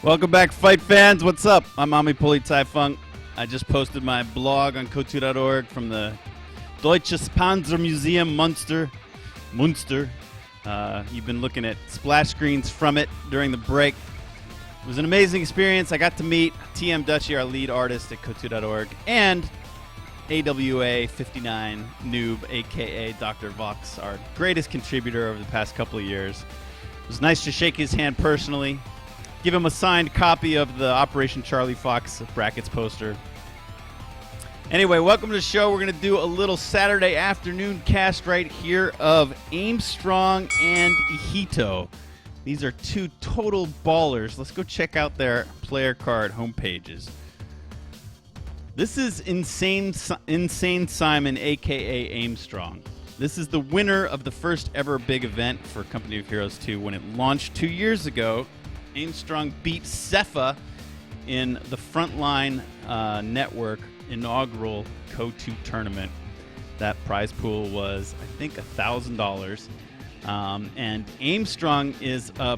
Welcome back, fight fans. What's up? I'm Ami Polizeifunk. I just posted my blog on Kotu.org from the Deutsches Panzermuseum Munster. You've been looking at splash screens from it during the break. It was an amazing experience. I got to meet TM Dutchy, our lead artist at Kotu.org, and AWA 59 Noob, a.k.a. Dr. Vox, our greatest contributor over the past couple of years. It was nice to shake his hand personally, give him a signed copy of the Operation Charlie Fox brackets poster. Anyway, welcome to the show. We're going to do a little Saturday afternoon cast right here of Aimstrong and ihitto. These are two total ballers. Let's go check out their player card homepages. This is Insane Simon, a.k.a. Aimstrong. This is the winner of the first ever big event for Company of Heroes 2 when it launched 2 years ago. Aimstrong beat Cepha in the Frontline Network inaugural Kotu tournament. That prize pool was, I think, $1,000. And Aimstrong is a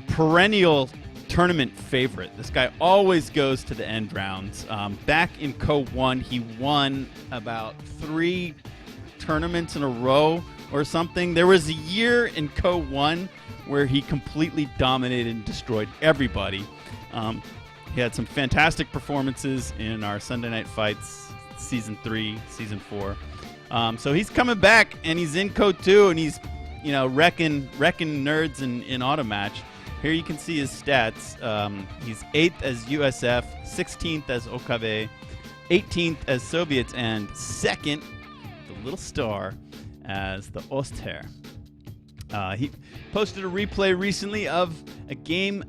perennial tournament favorite. This guy always goes to the end rounds. Back in Co-1, he won about 3 tournaments in a row or something. There was a year in Co-1 where he completely dominated and destroyed everybody. He had some fantastic performances in our Sunday Night Fights, Season 3, Season 4. So he's coming back, and he's in Co-2, and he's wrecking nerds in auto match. Here you can see his stats. He's 8th as USF, 16th as OKB, 18th as Soviets, and 2nd, the little star, as the Ostheer. He posted a replay recently of a game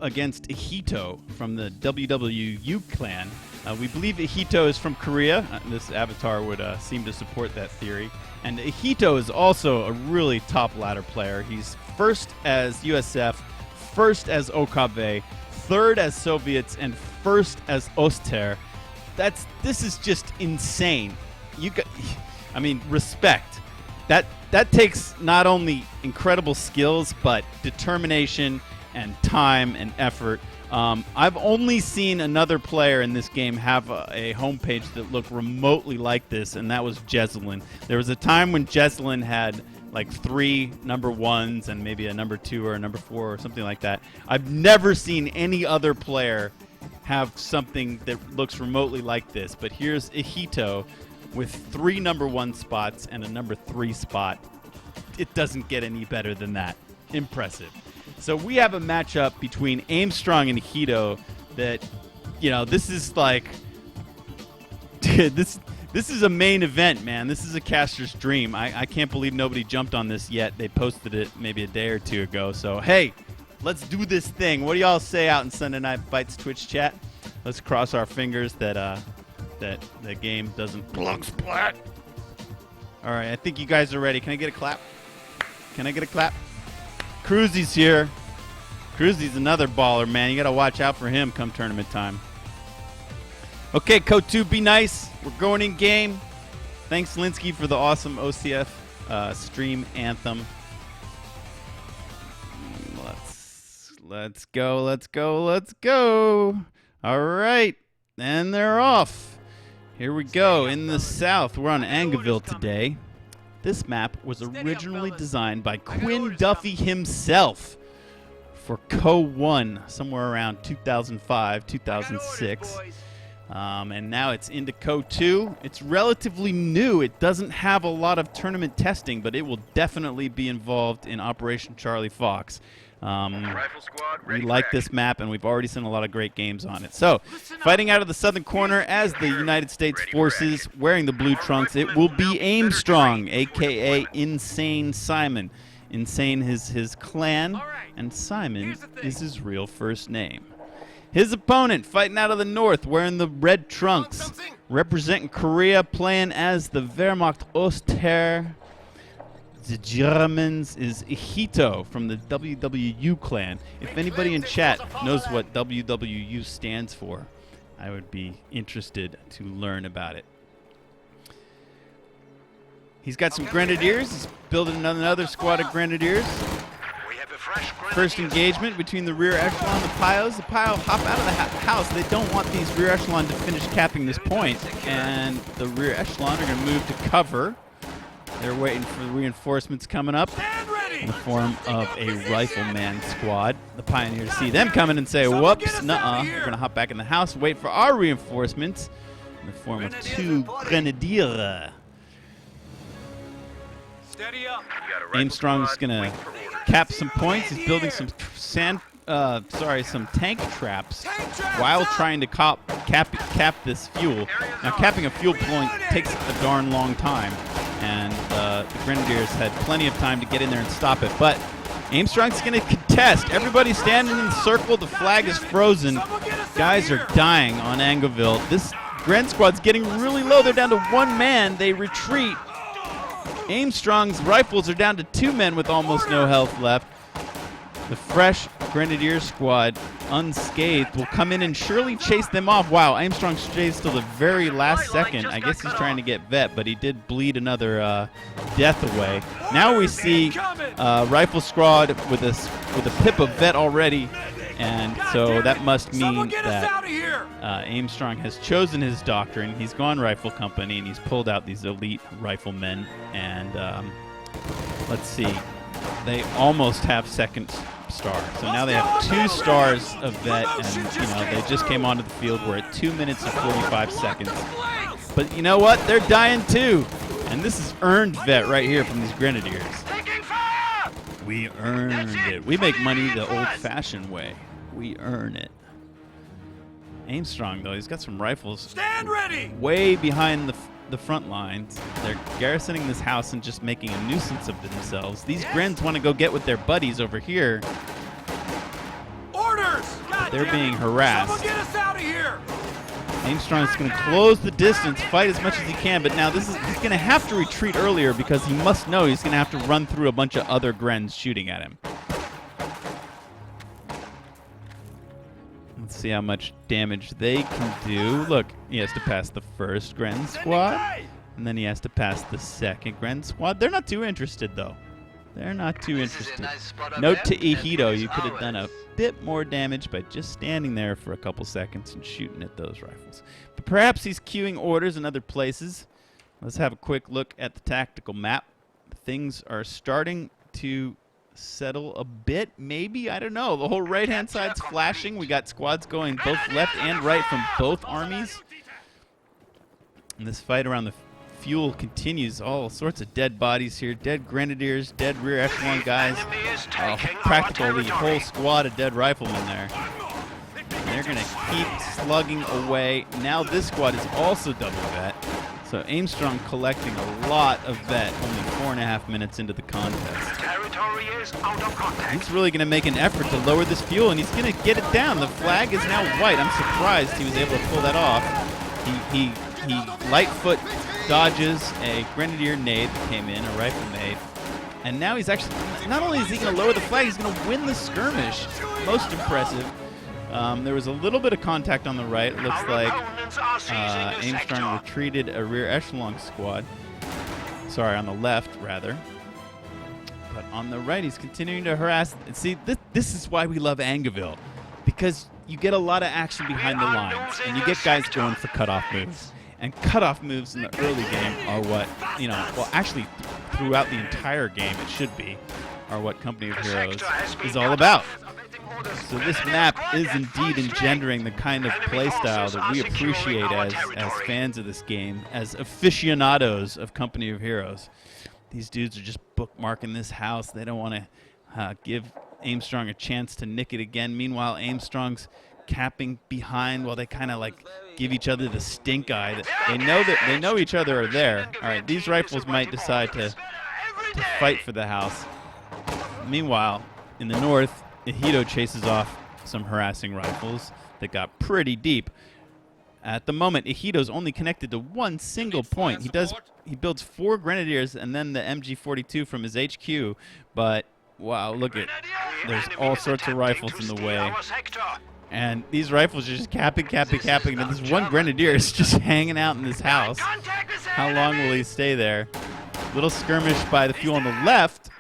against ihitto from the WWU clan. We believe ihitto is from Korea. This avatar would seem to support that theory. And ihitto is also a really top ladder player. He's first as USF, first as OKB, third as Soviets, and first as Ostheer. This is just insane. Respect. That takes not only incredible skills, but determination and time and effort. I've only seen another player in this game have a homepage that looked remotely like this, and that was Jesselyn. There was a time when Jesselyn had like 3 number 1s and maybe a number 2 or a number 4 or something like that. I've never seen any other player have something that looks remotely like this, but here's ihitto with 3 number 1 spots and a number 3 spot. It doesn't get any better than that. Impressive. So we have a matchup between Aimstrong and ihitto that, this is like, this is a main event, man. This is a caster's dream. I can't believe nobody jumped on this yet. They posted it maybe a day or 2 ago. So, hey, let's do this thing. What do y'all say out in Sunday Night Fights Twitch chat? Let's cross our fingers that the game doesn't plug splat. All right, I think you guys are ready. Can I get a clap? Can I get a clap? Cruzy's here. Cruzy's another baller, man. You got to watch out for him come tournament time. Okay, Kotu, be nice. We're going in game. Thanks, Linsky, for the awesome OCF stream anthem. Let's go. All right, and they're off. Here we go. In the south, we're on Angoville today. This map was originally designed by Quinn Duffy himself for Co-1 somewhere around 2005, 2006. And now it's into Co-2. It's relatively new. It doesn't have a lot of tournament testing, but it will definitely be involved in Operation Charlie Fox. We like this map, and we've already seen a lot of great games on it. So, fighting out of the southern corner as the United States forces wearing the blue trunks, it will be Aimstrong, a.k.a. Insane Simon. Insane is his clan, and Simon is his real first name. His opponent, fighting out of the north, wearing the red trunks, representing Korea, playing as the Wehrmacht Ostheer. The Germans is ihitto from the WWU clan. If anybody in chat knows what WWU stands for, I would be interested to learn about it. He's got some grenadiers. He's building another squad of grenadiers. First engagement between the rear echelon and the Pios. The Pio hop out of the house. They don't want these rear echelon to finish capping this point, and the rear echelon are going to move to cover. They're waiting for the reinforcements coming up in the form of a rifleman squad. The Pioneers see them coming and say, whoops, nuh-uh. We're going to hop back in the house and wait for our reinforcements in the form of 2 grenadiers. Aimstrong's going to cap some points. He's building some some tank traps while trying to cap this fuel. Now, capping a fuel point takes a darn long time, and the Grenadiers had plenty of time to get in there and stop it. But Aimstrong's going to contest. Everybody's standing in the circle. The flag is frozen. Guys are dying on Angoville. This Gren squad's getting really low. They're down to 1 man. They retreat. Aimstrong's rifles are down to 2 men with almost no health left. The fresh Grenadier squad, unscathed, will come in and surely chase them off. Wow, Aimstrong stays till the very last second. I guess he's trying to get vet, but he did bleed another death away. Now we see rifle squad with a pip of vet already, and so that must mean that Aimstrong has chosen his doctrine. He's gone rifle company, and he's pulled out these elite riflemen. And let's see, they almost have second star. So now they have 2 stars of vet, and they just came onto the field. We're at 2 minutes and 45 seconds. But you know what? They're dying too, and this is earned vet right here from these Grenadiers. We earned it. We make money the old-fashioned way. We earn it. Aimstrong, though, he's got some rifles way behind the front lines. They're garrisoning this house and just making a nuisance of themselves. These Grens want to go get with their buddies over here. But they're being harassed. Get us out of here. Aimstrong's going to close the distance, fight as much as he can, but now he's going to have to retreat earlier because he must know he's going to have to run through a bunch of other Grens shooting at him. Let's see how much damage they can do. Look, he has to pass the first Gren squad, and then he has to pass the second Gren squad. They're not too interested, though. They're not too interested. Note to ihitto, you could have done a bit more damage by just standing there for a couple seconds and shooting at those rifles. But perhaps he's queuing orders in other places. Let's have a quick look at the tactical map. Things are starting to settle a bit, maybe. I don't know. The whole right-hand side's flashing. We got squads going both left and right from both armies. And this fight around the fuel continues. All sorts of dead bodies here. Dead Grenadiers, dead rear echelon guys. Practically the whole squad of dead riflemen there. And they're going to keep slugging away. Now this squad is also double vet. So Aimstrong collecting a lot of vet only 4.5 minutes into the contest. He's really going to make an effort to lower this fuel, and he's going to get it down. The flag is now white. I'm surprised he was able to pull that off. He lightfoot dodges a Grenadier nade that came in, a rifle nade. And now he's actually, not only is he going to lower the flag, he's going to win the skirmish. Most impressive. There was a little bit of contact on the right. It looks like Aimstrong retreated a rear echelon squad. Sorry, on the left, rather. But on the right, he's continuing to harass. See, this is why we love Angoville, because you get a lot of action behind the lines, and you get guys going for cutoff moves. And cutoff moves in the early game are what, well, actually, throughout the entire game, it should be, are what Company of Heroes is all about. So this map is indeed engendering the kind of playstyle that we appreciate as fans of this game, as aficionados of Company of Heroes. These dudes are just bookmarking this house. They don't want to give Aimstrong a chance to nick it again. Meanwhile, Aimstrong's capping behind while they kind of like give each other the stink eye. They know each other are there. All right, these rifles might decide to fight for the house. Meanwhile, in the north, ihitto chases off some harassing rifles that got pretty deep. At the moment, ihitto's only connected to one single point. He builds 4 Grenadiers and then the MG42 from his HQ, but wow, look at, there's all sorts of rifles in the way. And these rifles are just capping, and this one Grenadier is just hanging out in this house. How long will he stay there? Little skirmish by the fuel on the left.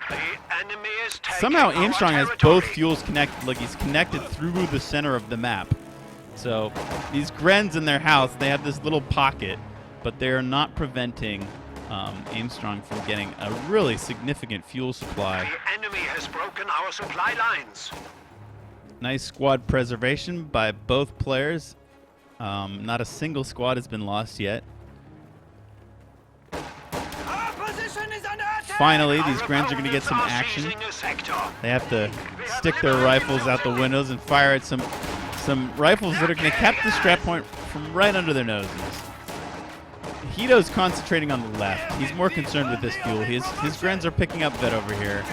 somehow Aimstrong has both fuels connected. Look, he's connected through the center of the map. So these Grens in their house, they have this little pocket, but they are not preventing Aimstrong from getting a really significant fuel supply. The enemy has broken our supply lines. Nice squad preservation by both players. Not a single squad has been lost yet. Finally, these Grens are going to get some action. They have to stick their rifles out the windows and fire at some rifles that are going to cap the strap point from right under their noses. Hito's concentrating on the left. He's more concerned with this fuel. His Grens are picking up vet over here.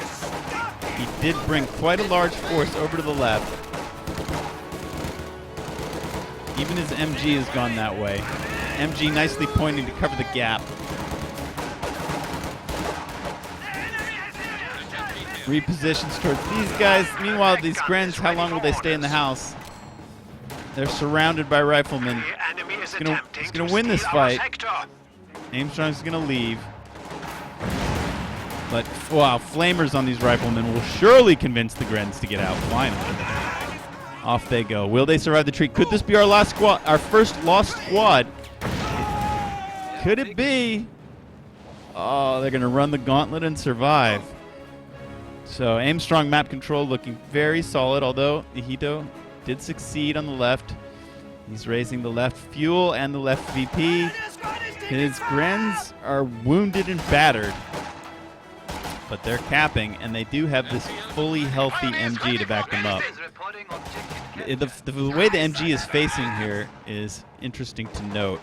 He did bring quite a large force over to the left. Even his MG has gone that way. MG nicely pointing to cover the gap. Repositions towards these guys. Meanwhile, these Grens, how long will they stay in the house? They're surrounded by riflemen. He's gonna win this fight. Aimstrong's gonna leave. But wow, flamers on these riflemen will surely convince the Grens to get out. Finally, off they go. Will they survive the retreat? Could this be our last squad? Our first lost squad? Could it be? Oh, they're gonna run the gauntlet and survive. So Aimstrong map control looking very solid, although ihitto did succeed on the left. He's raising the left fuel and the left VP. His Grens are wounded and battered, but they're capping, and they do have this fully healthy MG to back them up. The way the MG is facing here is interesting to note.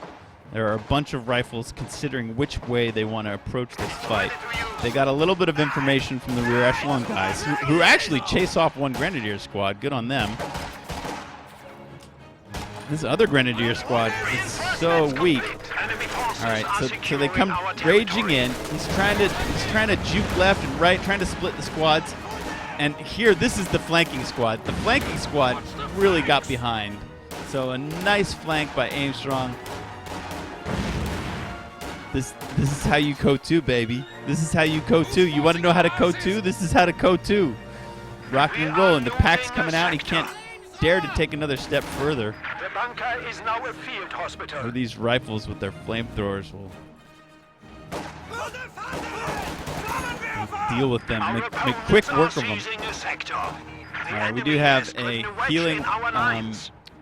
There are a bunch of rifles considering which way they want to approach this fight. They got a little bit of information from the rear echelon guys who actually chase off one Grenadier squad. Good on them. This other Grenadier squad is so weak. All right, so they come raging in. He's trying to juke left and right, trying to split the squads. And here, this is the flanking squad. The flanking squad really got behind. So a nice flank by Aimstrong. This is how you code 2, baby. This is how you code 2. You want to know how to code 2? This is how to code 2. Rocking and rolling. The pack's coming out. He can't dare to take another step further. The bunker is now a field hospital. Or these rifles with their flamethrowers will deal with them. Make quick work of them. All right, we do have a healing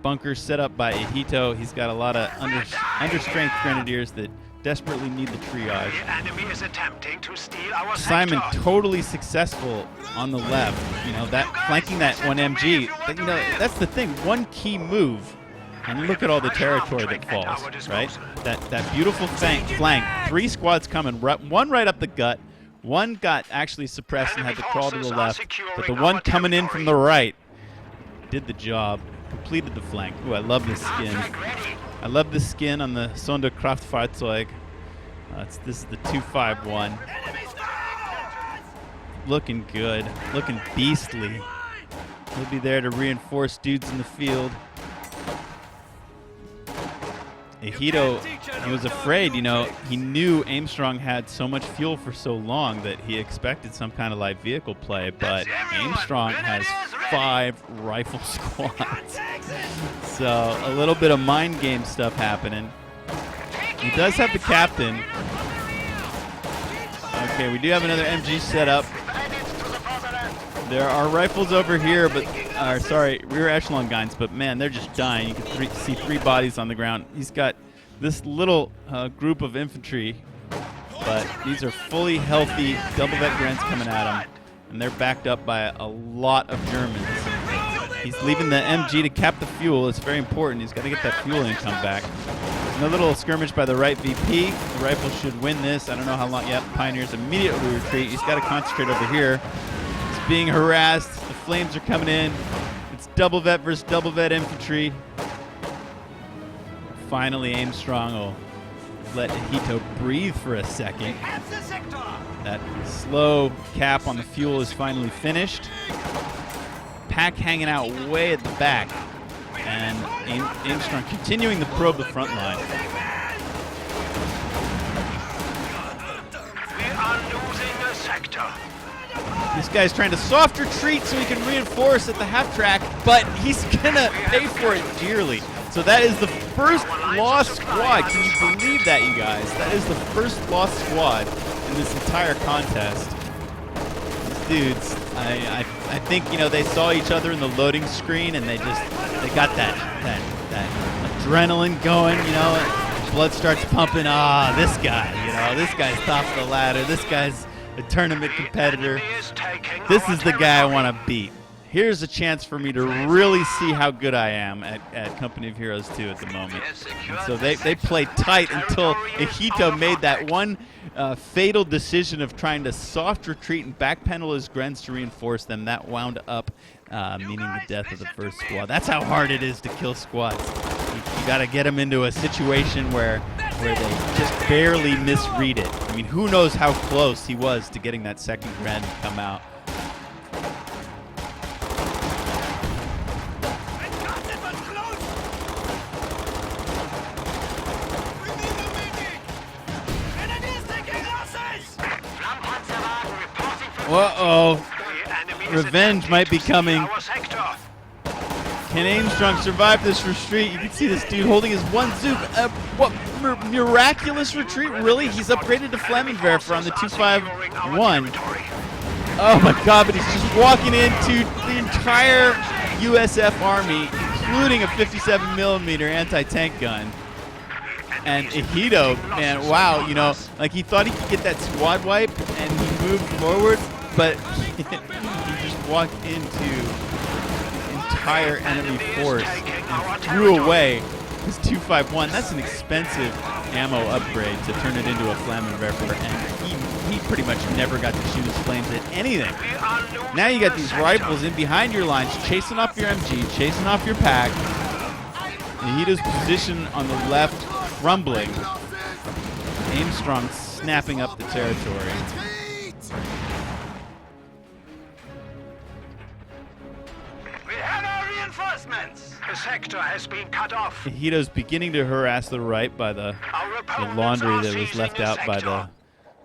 bunker set up by ihitto. He's got a lot of understrength Grenadiers that desperately need the triage. The enemy is attempting to steal our Simon sector. totally successful on the left. You know, that flanking that one MG. But, you know, that's the thing. One key move, and look at all the territory that falls. Right? That beautiful flank. 3 squads coming. One right up the gut. One got actually suppressed and had to crawl to the left. But the one coming in from the right did the job. Completed the flank. Ooh, I love this skin. I love the skin on the Sonderkraftfahrzeug. This is the 251. Looking good. Looking beastly. He'll be there to reinforce dudes in the field. ihitto, he was afraid, you know, he knew Aimstrong had so much fuel for so long that he expected some kind of light vehicle play, but Aimstrong has 5 rifle squads. So a little bit of mind game stuff happening. He does have the captain. Okay, we do have another MG set up. There are rifles over here, but rear echelon guns, but man, they're just dying. You can see 3 bodies on the ground. He's got this little group of infantry, but these are fully healthy double vet Grens coming at him, and they're backed up by a lot of Germans. He's leaving the MG to cap the fuel. It's very important. He's got to get that fuel income back. Another little skirmish by the right VP. The rifle should win this. I don't know how long yet. Pioneers immediately retreat. He's got to concentrate over here. He's being harassed. The flames are coming in. It's double vet versus double vet infantry. Finally, Aimstrong will let ihitto breathe for a second. That slow cap on the fuel is finally finished. Pack hanging out way at the back. And Aimstrong continuing to probe the front line. We are losing a sector. This guy's trying to soft retreat so he can reinforce at the half track, but he's gonna pay for it dearly. So that is the first lost squad. Can you believe that, you guys? That is the first lost squad in this entire contest. These dudes, I think, you know, they saw each other in the loading screen and they got that adrenaline going, you know. Blood starts pumping. Ah, this guy, you know, this guy's top of the ladder. This guy's a tournament competitor. This is the guy I want to beat. Here's a chance for me to really see how good I am at Company of Heroes 2 at the moment. And so they played tight until ihitto made that one fatal decision of trying to soft retreat and backpedal his Grens to reinforce them. That wound up meaning the death of the first squad. That's how hard it is to kill squads. You got to get them into a situation where they just barely misread it. I mean, who knows how close he was to getting that second Gren to come out. Uh-oh. Revenge might be coming. Can Aimstrong survive this retreat? You can see this dude holding his one Zook. What miraculous retreat? Really? He's upgraded to Flammenwerfer on the 251. Oh my god, but he's just walking into the entire USF army, including a 57mm anti-tank gun. And ihitto, man, wow, you know, like he thought he could get that squad wipe and he moved forward, but he just walked into entire enemy force and threw away his 251. That's an expensive ammo upgrade to turn it into a Flammenwerfer, and he pretty much never got to shoot his flames at anything. Now you got these rifles in behind your lines, chasing off your MG, chasing off your pack. ihitto's position on the left crumbling. Aimstrong snapping up the territory. The sector has been cut off. ihitto's beginning to harass the right by the laundry that was left out by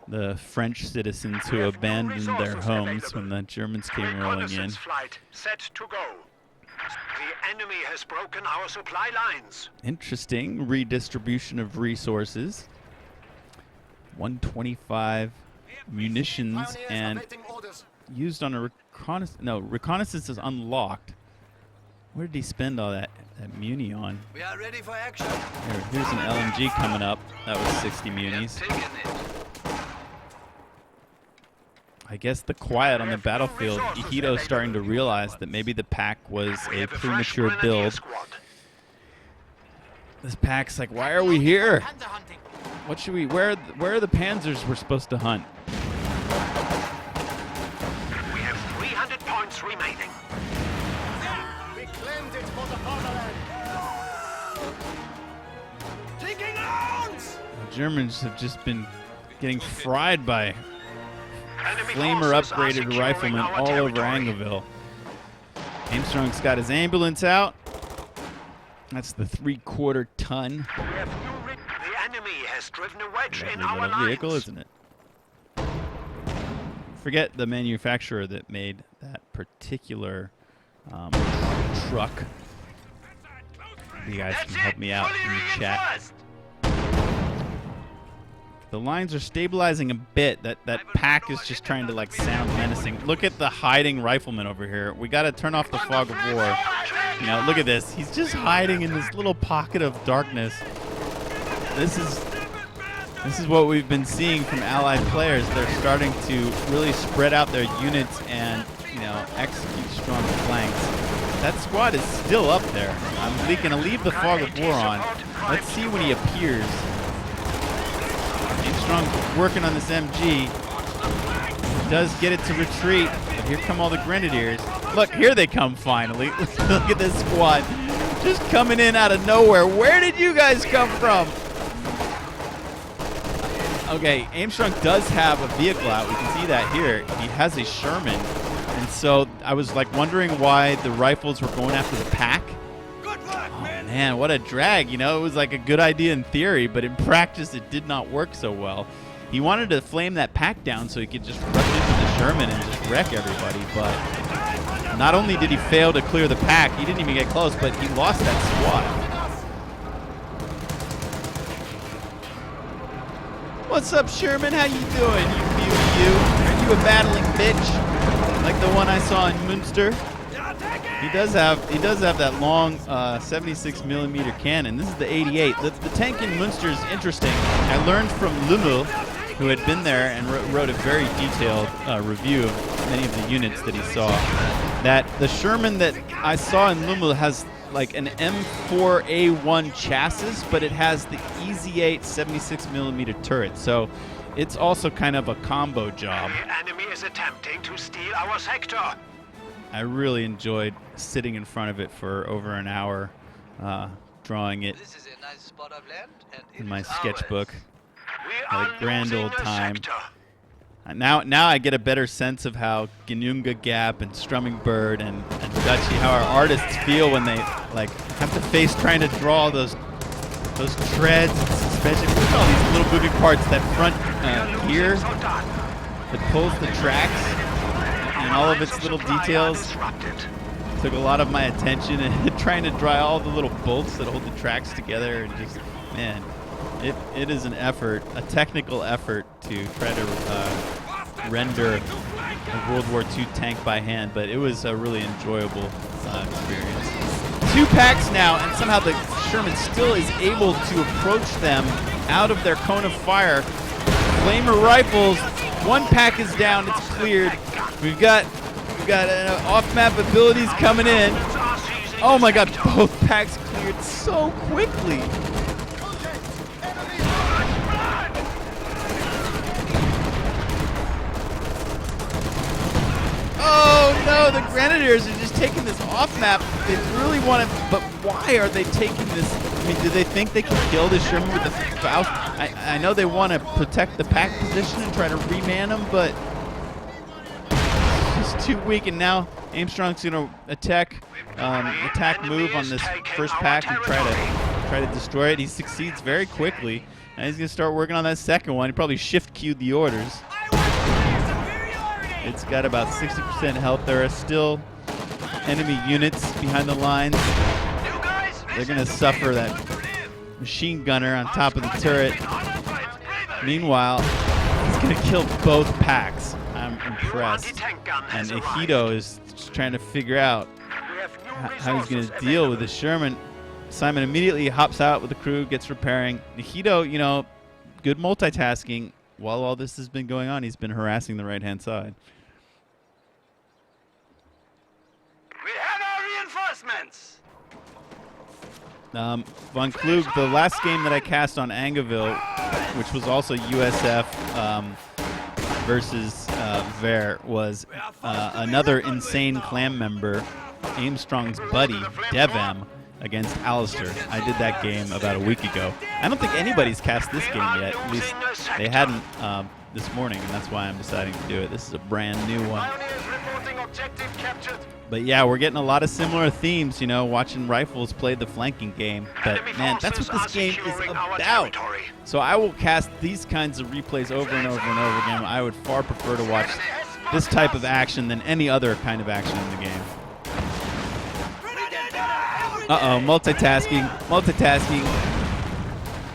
the French citizens who abandoned their homes when the Germans came rolling in. Flight set to go. The enemy has broken our supply lines. Interesting redistribution of resources. 125 munitions and used on a reconnaissance. No, reconnaissance is unlocked. Where did he spend all that muni on? We are ready for action. Here's an LMG coming up. That was 60 munis. I guess the quiet on the battlefield, ihitto's starting to realize that maybe the pack was a premature build. This pack's like, why are we here? What should we? Where are the panzers we're supposed to hunt? We have 300 points remaining. We claimed it for the fatherland. Taking rounds. The Germans have just been getting fried by Enemy flamer forces are upgraded securing riflemen our all over territory. Angoville. Aimstrong's got his ambulance out. That's the 3/4 ton. We have the enemy has driven a wedge in Lovely our little vehicle, lines. isn't it? Forget the manufacturer that made that particular truck. You guys can help me out in the chat. The lines are stabilizing a bit. That pack is just trying to like sound menacing. Look at the hiding rifleman over here. We got to turn off the fog of war. You know, look at this. He's just hiding in this little pocket of darkness. This is what we've been seeing from allied players. They're starting to really spread out their units and, you know, execute strong flanks. That squad is still up there. I'm going to leave the fog of war on. Let's see when he appears. Aimstrong's working on this MG. He does get it to retreat, but here come all the grenadiers. Look, here they come finally. Look at this squad. Just coming in out of nowhere. Where did you guys come from? Okay, Aimstrong does have a vehicle out. We can see that here. He has a Sherman. And so I was like wondering why the rifles were going after the pack. Man, what a drag. You know, it was like a good idea in theory, but in practice it did not work so well. He wanted to flame that pack down so he could just rush into the Sherman and just wreck everybody. But not only did he fail to clear the pack, he didn't even get close, but he lost that squad. What's up, Sherman? How you doing? You? Are you a battling bitch like the one I saw in Münster? He does have that long 76 millimeter cannon. This is the 88. The tank in Münster is interesting. I learned from Lummel, who had been there and wrote a very detailed review of many of the units that he saw, that the Sherman that I saw in Lummel has like an M4A1 chassis, but it has the EZ8 76 millimeter turret. So it's also kind of a combo job. The enemy is attempting to steal our sector. I really enjoyed sitting in front of it for over an hour, drawing it This is a nice spot of land, and in my sketchbook. We Had are a grand losing old the time. sector. Now I get a better sense of how Gnunga Gap and Strumming Bird and Duchy, how our artists feel when they like have to face trying to draw those treads and suspension. Look at all these little moving parts, that front gear that pulls the tracks and all of its little details. Took a lot of my attention and trying to draw all the little bolts that hold the tracks together, and just, man, it is an effort, a technical effort to try to render a World War II tank by hand, but it was a really enjoyable experience. 2 packs now, and somehow the Sherman still is able to approach them out of their cone of fire. Flamer rifles, 1 pack is down, it's cleared. We've got off-map abilities coming in. Oh my god, both packs cleared so quickly. Oh no, the Grenadiers are just taking this off-map. They really want to, but why are they taking this? I mean, do they think they can kill this Sherman with the Faust? I know they want to protect the pack position and try to reman them, but it's too weak. And now Aimstrong's going to attack move on this first pack and try to destroy it. He succeeds very quickly, and he's going to start working on that second one. He probably shift queued the orders. It's got about 60% health. There are still enemy units behind the lines. They're going to suffer that machine gunner on top of the turret. Meanwhile, he's going to kill both packs. I'm impressed. And ihitto is just trying to figure out how he's going to deal with the Sherman. Simon immediately hops out with the crew, gets repairing. ihitto, you know, good multitasking. While all this has been going on, he's been harassing the right-hand side. We have our reinforcements. Von Klug, the last game that I cast on Angoville, which was also USF versus Ver, was another insane clan member, Aimstrong's buddy, Devem, against Alistair. I did that game about a week ago. I don't think anybody's cast this game yet. At least they hadn't this morning, and that's why I'm deciding to do it. This is a brand new one. But yeah, we're getting a lot of similar themes, you know, watching rifles play the flanking game. But man, that's what this game is about. So I will cast these kinds of replays over and over and over again. I would far prefer to watch this type of action than any other kind of action in the game. Uh-oh, multitasking.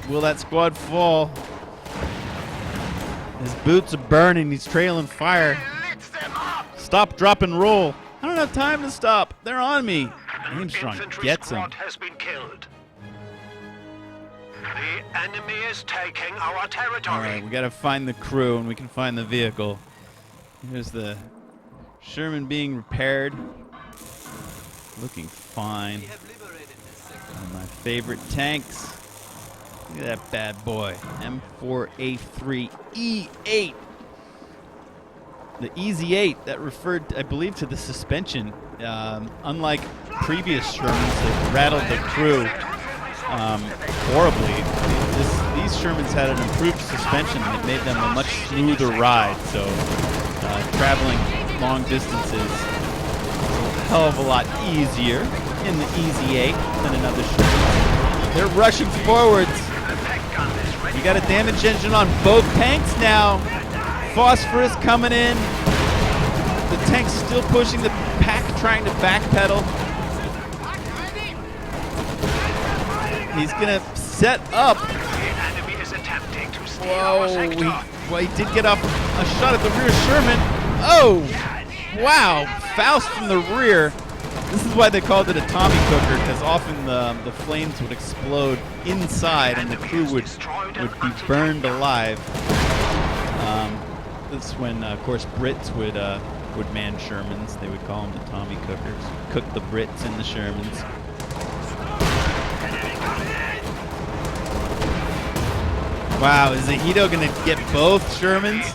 Will that squad fall? His boots are burning. He's trailing fire. Stop, drop, and roll. I don't have time to stop. They're on me. Aimstrong gets him. Has been killed. The enemy is taking our territory. All right, we got to find the crew, and we can find the vehicle. Here's the Sherman being repaired. Looking fine. One of my favorite tanks. Look at that bad boy. M4A3 E8. The EZ8 that referred, I believe, to the suspension. Unlike previous Shermans that rattled the crew horribly, these Shermans had an improved suspension that made them a much smoother ride. So traveling long distances is a hell of a lot easier in the EZ8 than another Sherman. They're rushing forwards. You got a damage engine on both tanks now. Phosphorus coming in. The tank's still pushing the pack, trying to backpedal. He's gonna set up. The enemy is attempting to steal our sector. Well, he did get off a shot at the rear Sherman. Oh, wow, Faust from the rear. This is why they called it a Tommy cooker, because often the flames would explode inside and the crew would be burned alive. This is when, of course, Brits would man Shermans. They would call them the Tommy cookers. Cook the Brits in the Shermans. Wow, is ihitto going to get both Shermans?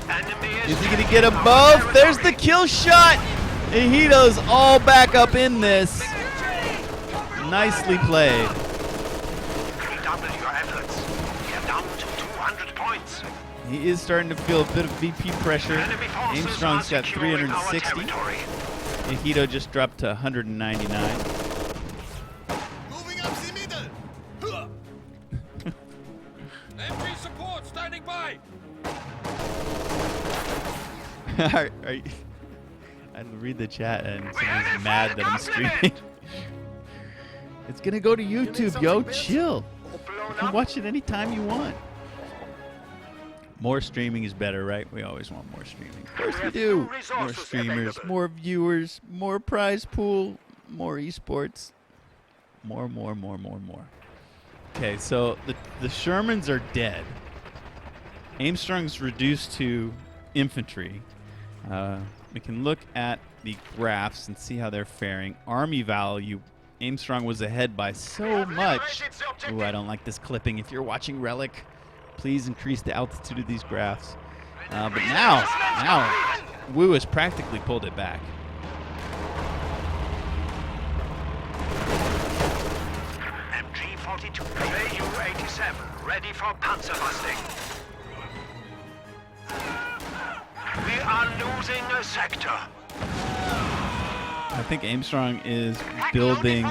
Is he going to get them both? There's the kill shot! ihitto's all back up in this. Nicely played. Redouble your efforts. We are down to 200 points. He is starting to feel a bit of VP pressure. Enemy forces Aimstrong's are got securing our 360. territory. ihitto just dropped to 199. Moving up the middle. Infantry support standing by. I read the chat and someone's mad that I'm streaming. It's gonna go to YouTube, yo. Chill. You can watch it anytime you want. More streaming is better, right? We always want more streaming. Of course we do. More streamers, more viewers, more prize pool, more esports. More. Okay, so the Shermans are dead. Aimstrong's reduced to infantry. We can look at the graphs and see how they're faring. Army value, Aimstrong was ahead by so much. Ooh, I don't like this clipping. If you're watching Relic, please increase the altitude of these graphs. But now, Wu has practically pulled it back. MG-42, Ju-87, ready for panzer busting. We are losing a sector. I think Aimstrong is building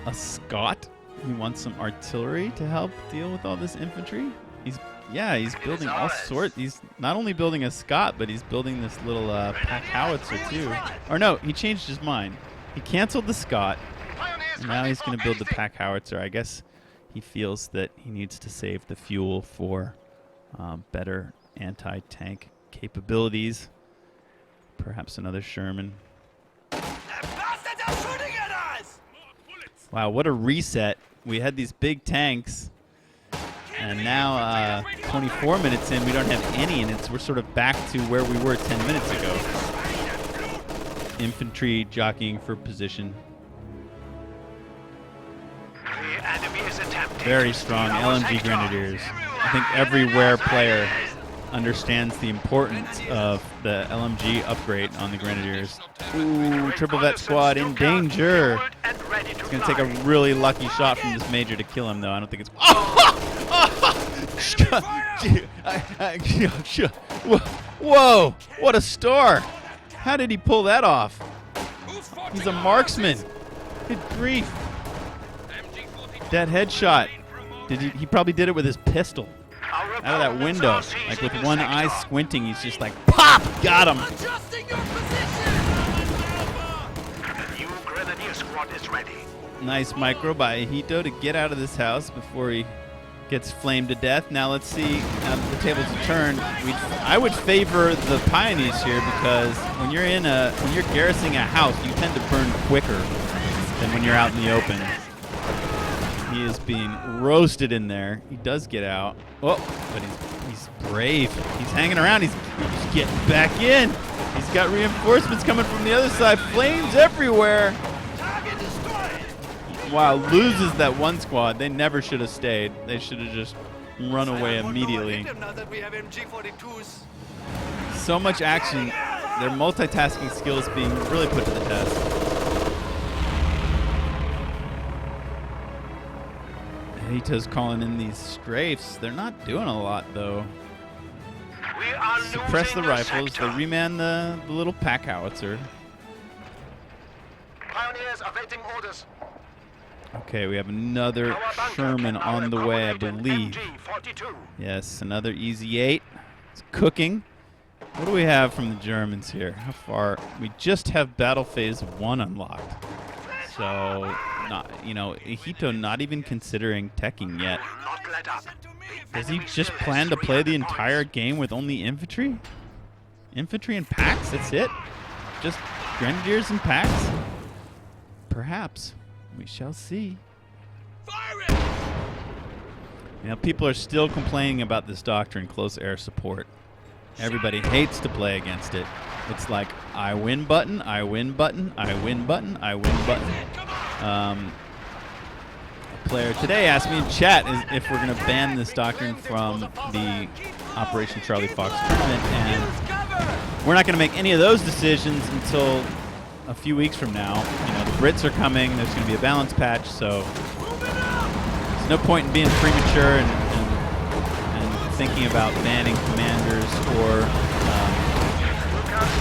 a Scott. He wants some artillery to help deal with all this infantry. He's building all sorts. He's not only building a Scott, but he's building this little pack howitzer too. Or no, he changed his mind. He canceled the Scott, and now he's going to build the pack howitzer. I guess he feels that he needs to save the fuel for better anti-tank capabilities. Perhaps another Sherman. Bastards are shooting at us! Wow, what a reset. We had these big tanks, and now 24 minutes in, we don't have any, and we're sort of back to where we were 10 minutes ago. Infantry jockeying for position. The enemy is attempting Very to strong steal our LMG sector. Grenadiers. I think every Rare player understands the importance of the LMG upgrade on the Grenadiers. Ooh, triple vet squad in danger. It's going to take a really lucky shot from this major to kill him, though. I don't think it's... Whoa! What a star! How did he pull that off? He's a marksman. Good grief. That headshot. He probably did it with his pistol. Out of that window. Like with one eye squinting, he's just like, pop! Got him! Adjusting your position! The new Grenadier squad is ready. Nice micro by ihitto to get out of this house before he gets flamed to death. Now let's see the tables have turned. I would favor the pioneers here because when you're garrisoning a house, you tend to burn quicker than when you're out in the open. He is being roasted in there. He does get out. Oh, but he's brave. He's hanging around. He's getting back in. He's got reinforcements coming from the other side. Flames everywhere. Wow, loses that one squad. They never should have stayed. They should have just run away immediately. Now that we have MG-42s. So much action. Their multitasking skills being really put to the test. ihitto's calling in these strafes. They're not doing a lot, though. We are Suppress the losing a rifles. They sector. reman the little pack howitzer. Pioneers awaiting orders. Okay, we have another Our bunker Sherman can on the way, I accommodate an believe. MG-42. Yes, another easy 8. It's cooking. What do we have from the Germans here? How far? We just have battle phase 1 unlocked. So, not, ihitto not even considering teching yet. Not let up. Does he just plan to play the entire game with only infantry? Infantry and packs? That's it? Just grenadiers and packs? Perhaps. We shall see. Fire it! People are still complaining about this doctrine, close air support. Everybody hates to play against it. It's like, I win button, I win button, I win button, I win button. A player today asked me in chat if we're going to ban this doctrine from the Operation Charlie Fox tournament, and we're not going to make any of those decisions until a few weeks from now. The Brits are coming, there's going to be a balance patch, so there's no point in being premature and thinking about banning commanders or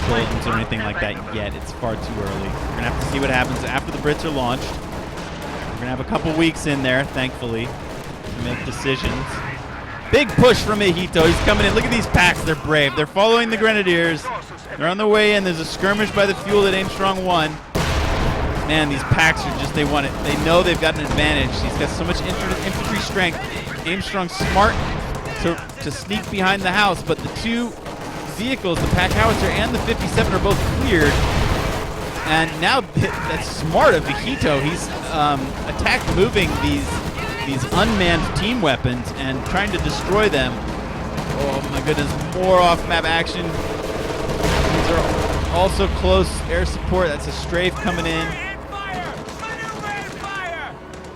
bulletins or anything like that yet. It's far too early. We're going to have to see what happens after the Brits are launched. We're going to have a couple weeks in there, thankfully, to make decisions. Big push from ihitto. He's coming in. Look at these packs. They're brave. They're following the Grenadiers. They're on their way in. There's a skirmish by the fuel that Aimstrong won. Man, these packs are just, they want it. They know they've got an advantage. He's got so much infantry strength. Aimstrong's smart to sneak behind the house, but the two vehicles, the pack howitzer and the 57, are both cleared. And now that's smart of ihitto. He's attack moving these unmanned team weapons and trying to destroy them. Oh my goodness, more off-map action. These are also close air support. That's a strafe coming in.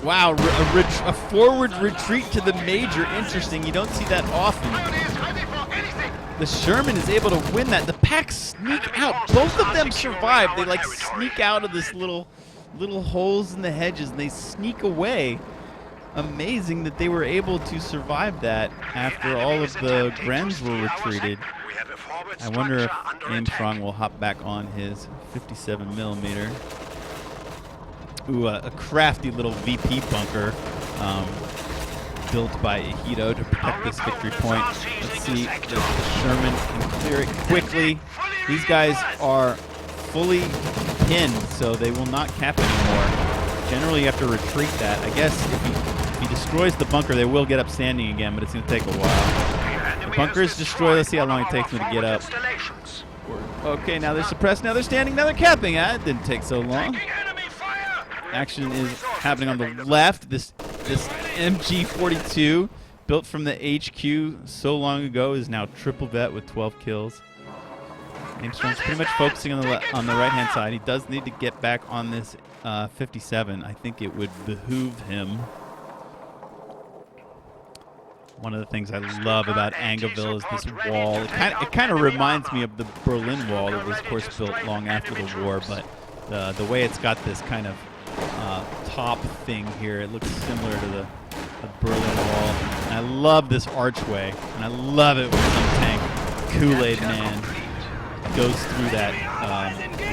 Wow, a forward retreat to the major. Interesting. You don't see that often. The Sherman is able to win that. The packs sneak out. Both of them survive. They like sneak out of this little holes in the hedges, and they sneak away. Amazing that they were able to survive that after all of the Grens were retreated. I wonder if Aimstrong will hop back on his 57mm. Ooh, a crafty little VP bunker built by ihitto to protect this victory point. Let's see if the Sherman can clear it quickly. These guys are fully pinned, so they will not cap anymore. Generally, you have to retreat that. I guess if he destroys the bunker, they will get up standing again, but it's going to take a while. The bunker is destroyed. Let's see how long it takes me to get up. Okay, now they're suppressed. Now they're standing. Now they're capping. It didn't take so long. Action is happening on the left. This MG42, built from the HQ so long ago, is now triple vet with 12 kills. Aimstrong's pretty much focusing on the right-hand side. He does need to get back on this 57. I think it would behoove him. One of the things I love about Angoville is this wall. It kind of reminds me of the Berlin Wall that was, of course, built long after the war, but the way it's got this kind of top thing here, it looks similar to the Berlin Wall. And I love this archway, and I love it when some tank, Kool-Aid Man, goes through that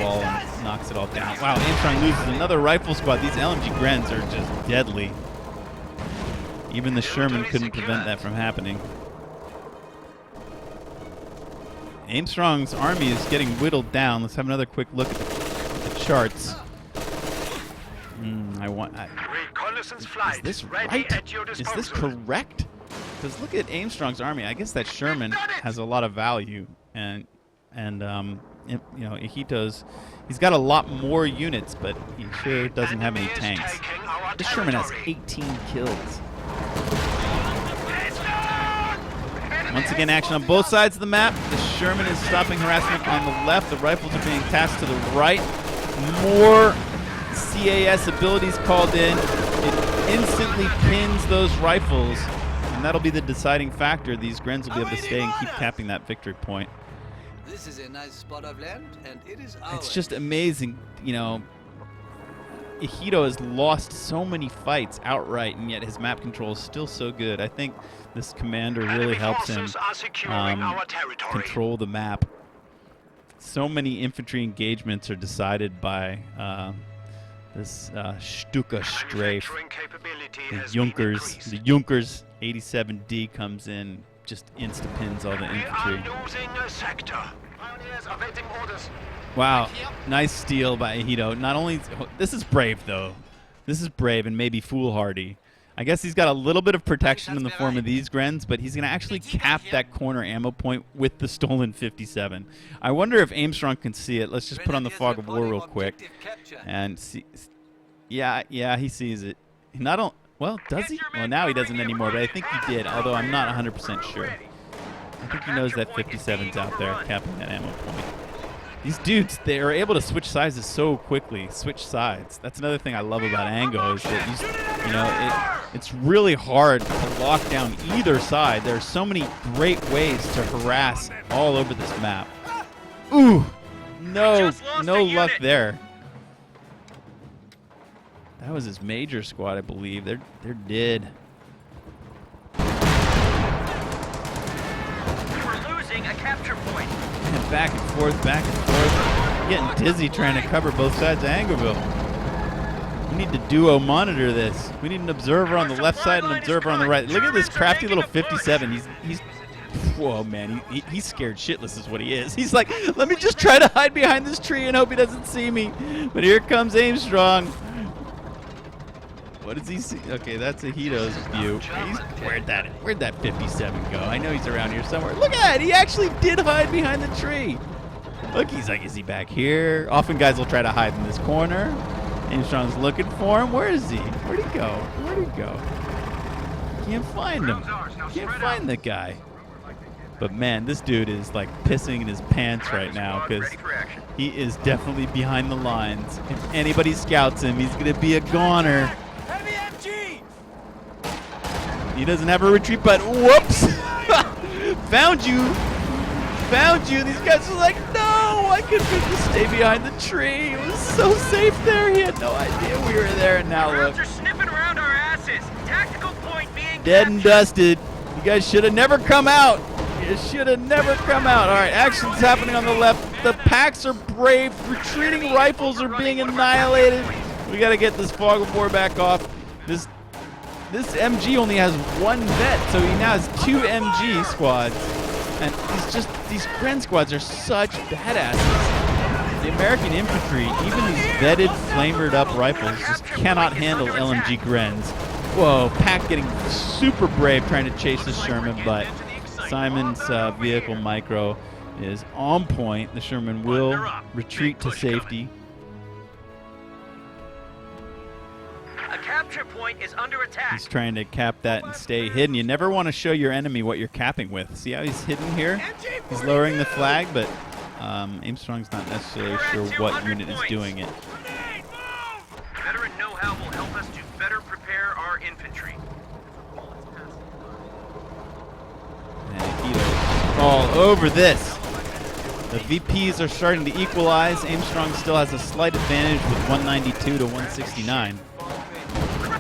wall and knocks it all down. Wow, Aimstrong loses another rifle squad. These LMG Grens are just deadly. Even the Sherman couldn't prevent that from happening. Aimstrong's army is getting whittled down. Let's have another quick look at the charts. Is this right? Is this correct? Because look at Aimstrong's army. I guess that Sherman has a lot of value, and ihitto's, he's got a lot more units, but he sure doesn't have any tanks. This Sherman has 18 kills. Once again, action on both sides of the map. The Sherman is stopping harassment on the left. The rifles are being tasked to the right. More CAS abilities called in. It instantly pins those rifles, and that'll be the deciding factor. These Grens will be able to stay and keep capping that victory point. This is a nice spot of land, and it is ours. It's just amazing, ihitto has lost so many fights outright, and yet his map control is still so good. I think this commander really helps him control the map. So many infantry engagements are decided by this Stuka strafe. The Junkers 87D comes in, just insta-pins all the We are infantry. losing a sector. Pioneers awaiting orders. Wow, nice steal by ihitto. Not only this is brave though. This is brave and maybe foolhardy. I guess he's got a little bit of protection in the form of these Grens, but he's going to actually cap that corner ammo point with the stolen 57. I wonder if Aimstrong can see it. Let's just put on the fog of war real quick and see. Yeah, he sees it. Not only, well, does he? Well, now he doesn't anymore, but I think he did, although I'm not 100% sure. I think he knows that 57's out there capping that ammo point. These dudes, they are able to switch sizes so quickly. Switch sides. That's another thing I love about Ango is that it's really hard to lock down either side. There are so many great ways to harass all over this map. Ooh, no luck there. That was his major squad, I believe. They're dead. We're losing a capture point. And back and forth, back and forth. Getting dizzy trying to cover both sides of Angoville. We need to duo monitor this. We need an observer on the left side and an observer on the right. Look at this crafty little 57. He's whoa, man. He's scared shitless is what he is. He's like, let me just try to hide behind this tree and hope he doesn't see me. But here comes Aimstrong. What does he see? Okay, that's ihitto's view. Where'd that 57 go? I know he's around here somewhere. Look at that! He actually did hide behind the tree. Look, he's like, is he back here? Often guys will try to hide in this corner. Aimstrong's looking for him. Where is he? Where'd he go? Where'd he go? Can't find him. Can't find the guy. But man, this dude is like pissing in his pants right now because he is definitely behind the lines. If anybody scouts him, he's gonna be a goner. Heavy MG! He doesn't have a retreat, but whoops! Found you! Found you! These guys are like, no! I couldn't just stay behind the tree. It was so safe there. He had no idea we were there, and now look. Rounds are sniffing around our asses. Tactical point being Dead and captured. dusted. You guys should have never come out. You should have never come out. All right, action's happening on the left. The packs are brave. Retreating rifles are being annihilated. We got to get this fog of war back off. This MG only has one vet, so he now has 2 MG squads. And these Gren squads are such badasses. The American infantry, even these vetted, flamered up rifles, just cannot handle LMG Grens. Whoa, Pack getting super brave trying to chase the Sherman, but Simon's vehicle micro is on point. The Sherman will retreat to safety. A capture point is under attack. He's trying to cap that and stay hidden. You never want to show your enemy what you're capping with. See how he's hidden here? He's lowering the flag, but Aimstrong's not necessarily sure what unit is doing it. Veteran know-how will help us to better prepare our infantry. And ihitto's all over this. The VPs are starting to equalize. Aimstrong still has a slight advantage with 192 to 169.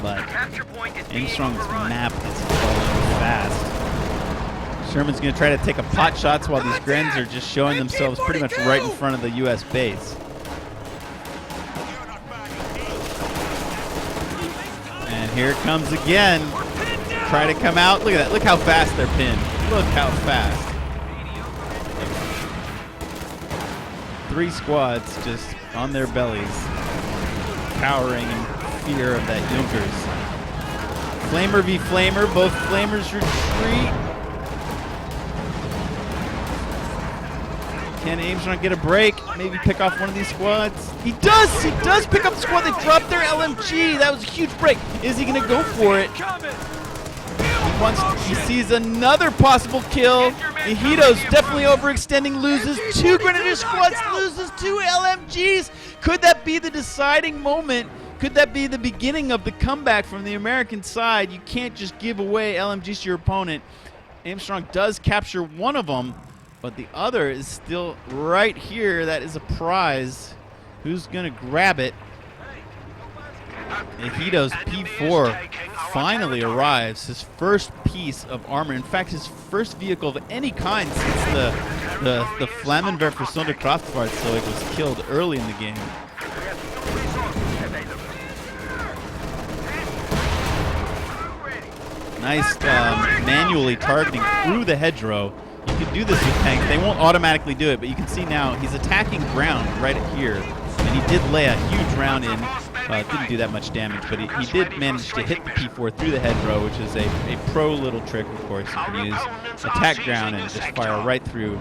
But Capture point is being Aimstrong's overrun. map is falling fast. Sherman's going to try to take a pot shots while these Grens are just showing themselves pretty much right in front of the U.S. base. And here it comes again. Try to come out. Look at that. Look how fast they're pinned. Look how fast. 3 squads just on their bellies, cowering in fear of that Junkers. Flamer v. Flamer. Both Flamers retreat. Can Aimstrong get a break? Maybe pick off one of these squads? He does! He does pick up the squad. They dropped their LMG. That was a huge break. Is he going to go for it? He sees another possible kill. ihitto's definitely overextending, loses 2 Grenadier squads, loses 2 LMGs. Could that be the deciding moment? Could that be the beginning of the comeback from the American side? You can't just give away LMGs to your opponent. Aimstrong does capture one of them, but the other is still right here. That is a prize. Who's going to grab it? ihitto's P4 finally arrives. His first piece of armor. In fact, his first vehicle of any kind since the Flammenwerfer for Sonderkraftfahrzeug was killed early in the game. Nice manually targeting through the hedgerow. You can do this with tanks. They won't automatically do it, but you can see now he's attacking ground right here. And he did lay a huge round in. Didn't do that much damage, but he did manage to hit the P4 through the hedgerow, which is a pro little trick, of course. You can use attack ground and just fire right through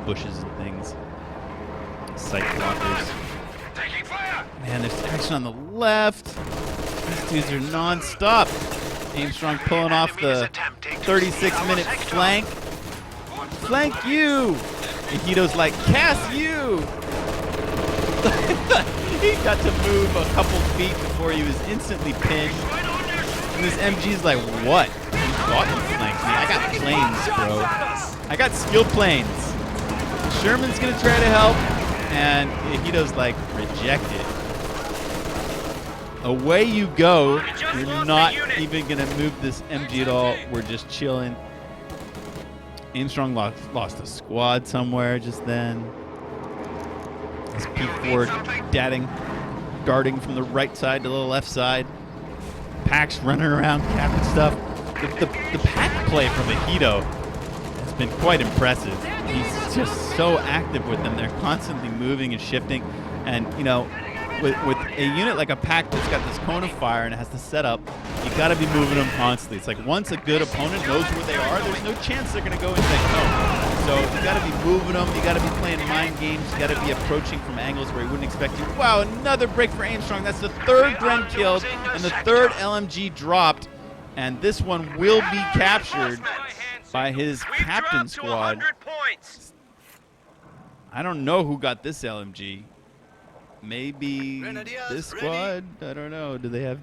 bushes and things. Sight blockers. Man, there's action on the left. These dudes are non-stop. Aimstrong pulling off the 36-minute flank. Flank you! ihitto's like, cast you! He got to move a couple feet before he was instantly pinned. And this MG's like, what? You thought you flanked me? I got planes, bro. I got skill planes. Sherman's gonna try to help, and ihitto's like, reject it. Away you go. You're not even gonna move this MG at all. We're just chilling. Aimstrong lost a squad somewhere just then. This P4 darting from the right side to the left side. Packs running around, capping stuff. The pack play from ihitto has been quite impressive. He's just so active with them. They're constantly moving and shifting. And, you know, with a unit like a pack that's got this cone of fire and it has to set up, you got to be moving them constantly. It's like once a good opponent knows where they are, there's no chance they're going to go into that cone. So you got to be moving them. You got to be playing mind games. You got to be approaching from angles where you wouldn't expect you. Wow, another break for Aimstrong. That's the third Gren killed and the third LMG dropped. And this one will be captured by his captain squad. I don't know who got this LMG. Maybe this squad? I don't know. Do they have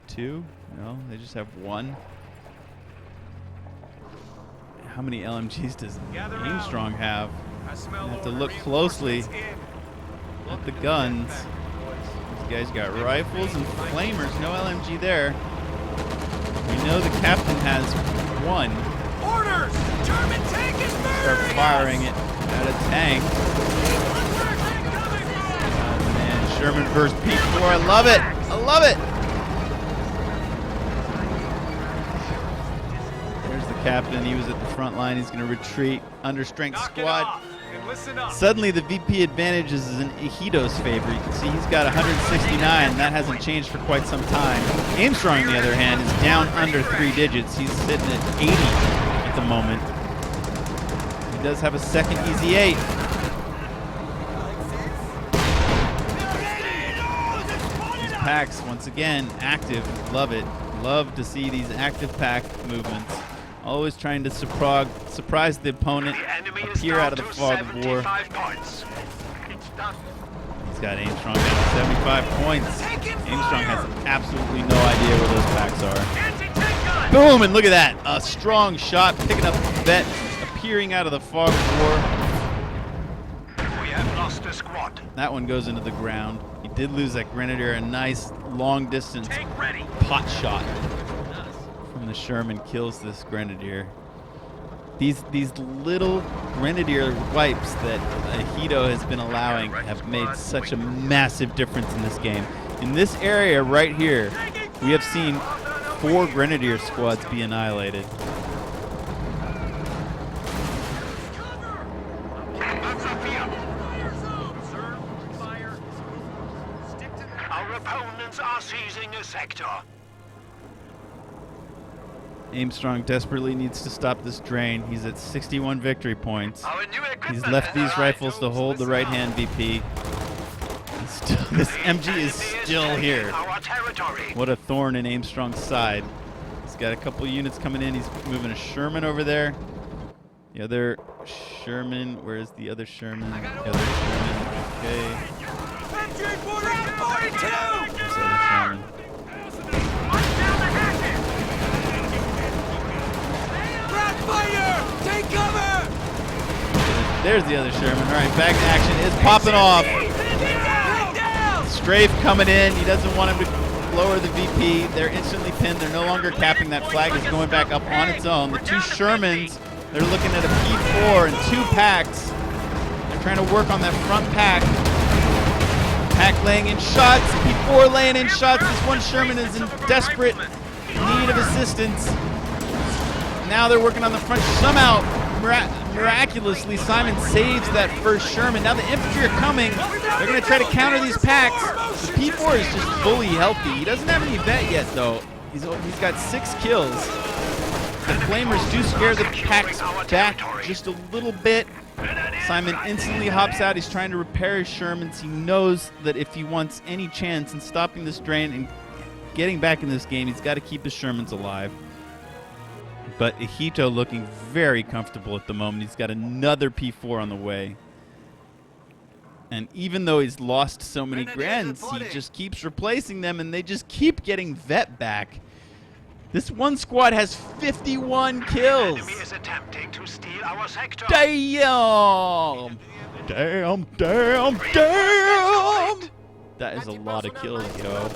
two? No, they just have one. How many LMGs does Aimstrong have? I have to look closely at the guns. These guys got rifles and flamers. No LMG there. We know the captain has one. Orders! German tank is murdering! Start firing it at a tank. Sherman versus P4. I love it. I love it. There's the captain. He was at the front line. He's going to retreat. Understrength squad. Suddenly the VP advantage is in ihitto's favor. You can see he's got 169. That hasn't changed for quite some time. Aimstrong, on the other hand, is down under 3 digits. He's sitting at 80 at the moment. He does have a second Easy 8. Packs once again active. Love it. Love to see these active pack movements. Always trying to surprise the opponent, appear out of the fog of war. He's got Aimstrong down to 75 points. Aimstrong has absolutely no idea where those packs are. Boom! And look at that. A strong shot picking up the vet, appearing out of the fog of war. We have lost a squad. That one goes into the ground. He did lose that Grenadier, a nice long distance pot shot from the Sherman kills this Grenadier. These little Grenadier wipes that ihitto has been allowing have made such a massive difference in this game. In this area right here, we have seen 4 Grenadier squads be annihilated. Our opponents are seizing a sector. Aimstrong desperately needs to stop this drain. He's at 61 victory points. He's left these rifles to hold the right-hand VP. This MG is still here. What a thorn in Aimstrong's side. He's got a couple units coming in. He's moving a Sherman over there. The other Sherman, where's the other Sherman? The other Sherman, okay. Infantry 42! There's the other Sherman. Fire! Take cover! There's the other Sherman. All right, back to action is popping off. Strafe coming in. He doesn't want him to lower the VP. They're instantly pinned. They're no longer capping. That flag is going back up on its own. The 2 Shermans, they're looking at a P4 and 2 packs. They're trying to work on that front pack. Pack laying in shots. P4 laying in shots. This one Sherman is in desperate need of assistance. Now they're working on the front. Somehow, miraculously, Simon saves that first Sherman. Now the infantry are coming. They're going to try to counter these packs. The P4 is just fully healthy. He doesn't have any vet yet, though. He's got 6 kills. The Flamers do scare the packs back just a little bit. Simon instantly hops out. He's trying to repair his Shermans. He knows that if he wants any chance in stopping this drain and getting back in this game, he's got to keep his Shermans alive. But ihitto looking very comfortable at the moment. He's got another P4 on the way. And even though he's lost so many Grens, he just keeps replacing them, and they just keep getting vet back. This one squad has 51 kills. Enemy is attempting to steal our sector. Damn! Damn, damn, damn! That is a lot of kills, yo.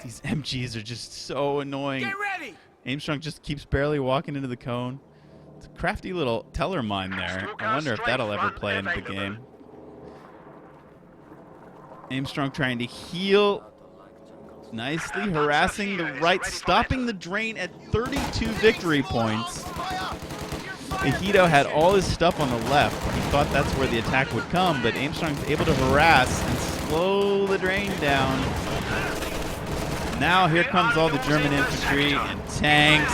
These MGs are just so annoying. Get ready! Aimstrong just keeps barely walking into the cone. It's a crafty little teller mine there. I wonder if that'll ever play into the game. Aimstrong trying to heal. Nicely harassing the right, stopping the drain at 32 victory points. ihitto had all his stuff on the left. He thought that's where the attack would come, but Aimstrong's able to harass and slow the drain down. Now here comes all the German infantry and tanks.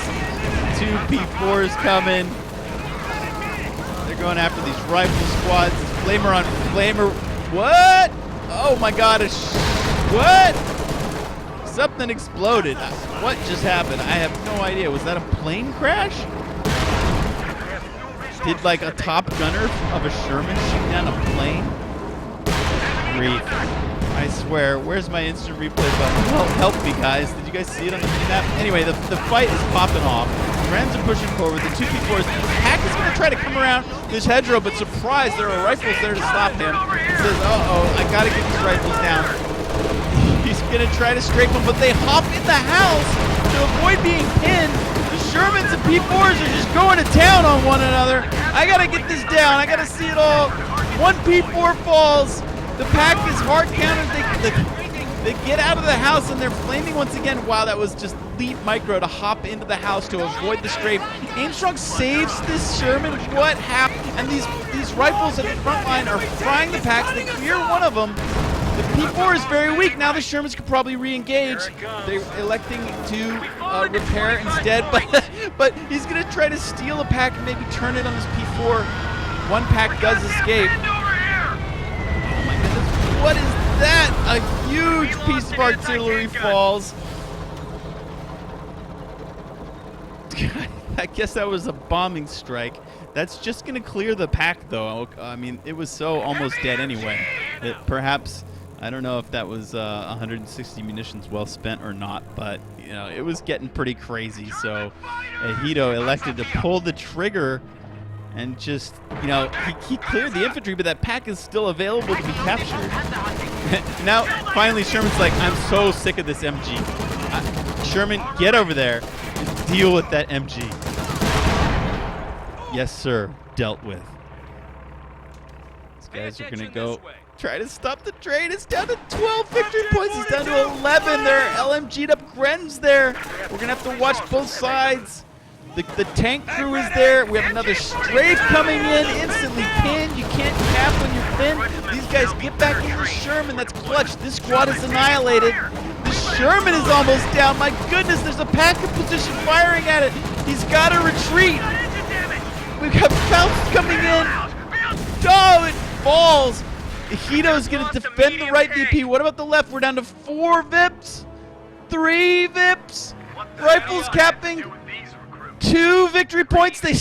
2 P4s coming. They're going after these rifle squads. Flamer on flamer. What? Oh my god. What? Something exploded. What just happened? I have no idea. Was that a plane crash? Did like a top gunner of a Sherman shoot down a plane? Grief. I swear. Where's my instant replay button? Help me, guys. Did you guys see it on the minimap? Anyway, the fight is popping off. Grens are pushing forward. The 2 P4s. Hack is going to try to come around this hedgerow, but surprise, there are rifles there to stop him. He says, uh-oh, I got to get these rifles down. He's going to try to scrape them, but they hop in the house to avoid being pinned. The Shermans and P4s are just going to town on one another. I got to get this down. I got to see it all. 1 P4 falls. The pack is hard countered. They get out of the house and they're flaming once again. Wow, that was just leap micro to hop into the house to avoid the strafe. Aimstrong saves this Sherman. What happened? And these rifles at the front line are frying the packs. They clear one of them. The P4 is very weak. Now the Shermans could probably re-engage. They're electing to repair instead, but he's going to try to steal a pack and maybe turn it on his P4. One pack does escape. Oh my goodness, what is that? A huge piece of artillery falls. I guess that was a bombing strike. That's just going to clear the pack, though. I mean, it was so almost dead anyway. Perhaps, I don't know if that was 160 munitions well spent or not, but you know, it was getting pretty crazy. So ihitto elected to pull the trigger and just, you know, he cleared the infantry, but that pack is still available to be captured. Now, finally, Sherman's like, I'm so sick of this MG. Sherman, get over there and deal with that MG. Yes, sir. Dealt with. These guys are going to go try to stop the train. It's down to 12 victory points. It's down to 11. There are LMG'd up Grens there. We're going to have to watch both sides. The tank crew is there. We have another strafe coming in. Instantly pinned. You can't cap when you're pinned. These guys get back into the Sherman. That's clutch. This squad is annihilated. The Sherman is almost down. My goodness, there's a pack in position firing at it. He's got to retreat. We've got Bounce coming in. Oh, it falls. ihitto's going to defend the right VP. What about the left? We're down to 4 VIPs. 3 VIPs. Rifles capping. 2 victory points. They